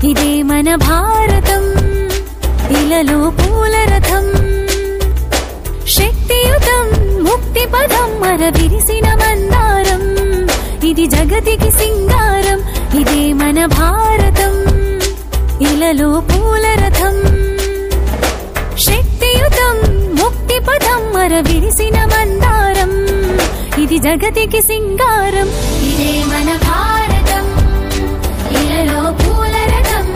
ఇదే మన భారతం, ఇలలో పూల రథం, శక్తియుతం ముక్తి పదం మర విరిసిన మందారం, ఇది జగతికి సింగారం. ఇదే మన భారతం, ఇలలో పూల రథం, శక్తియుతం ముక్తి పదం మర విరిసిన మందారం, ఇది జగతికి సింగారం. ఇదే మన భారతం, ఇలలో పూల రథం.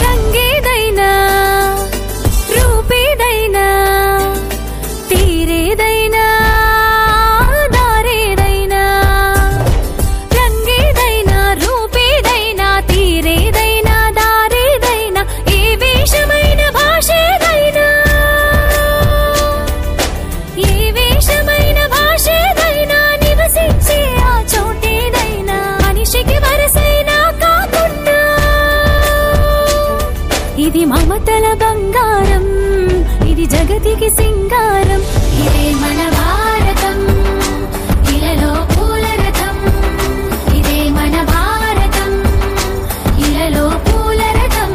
రంగేదైనా రూపేదైనా తీరేదైనా దారేదైనా, రంగేదైనా రూపేదైనా తీరేదైనా దారేదైనా, ఏ వేషమైన భాషేదైనా, ఏ వేషమైన భాషేదైనా, నివసించే ఆ చోటేదైనా, మనిషికి వరసైనా కాకుండా ఇది మమతల బంగారం, ఇది జగతికి సింగారం. ఇదే మన భారతం, ఇలలో పూల రథం, ఇదే మన భారతం, ఇలలో పూల రథం.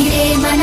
ఇదే మన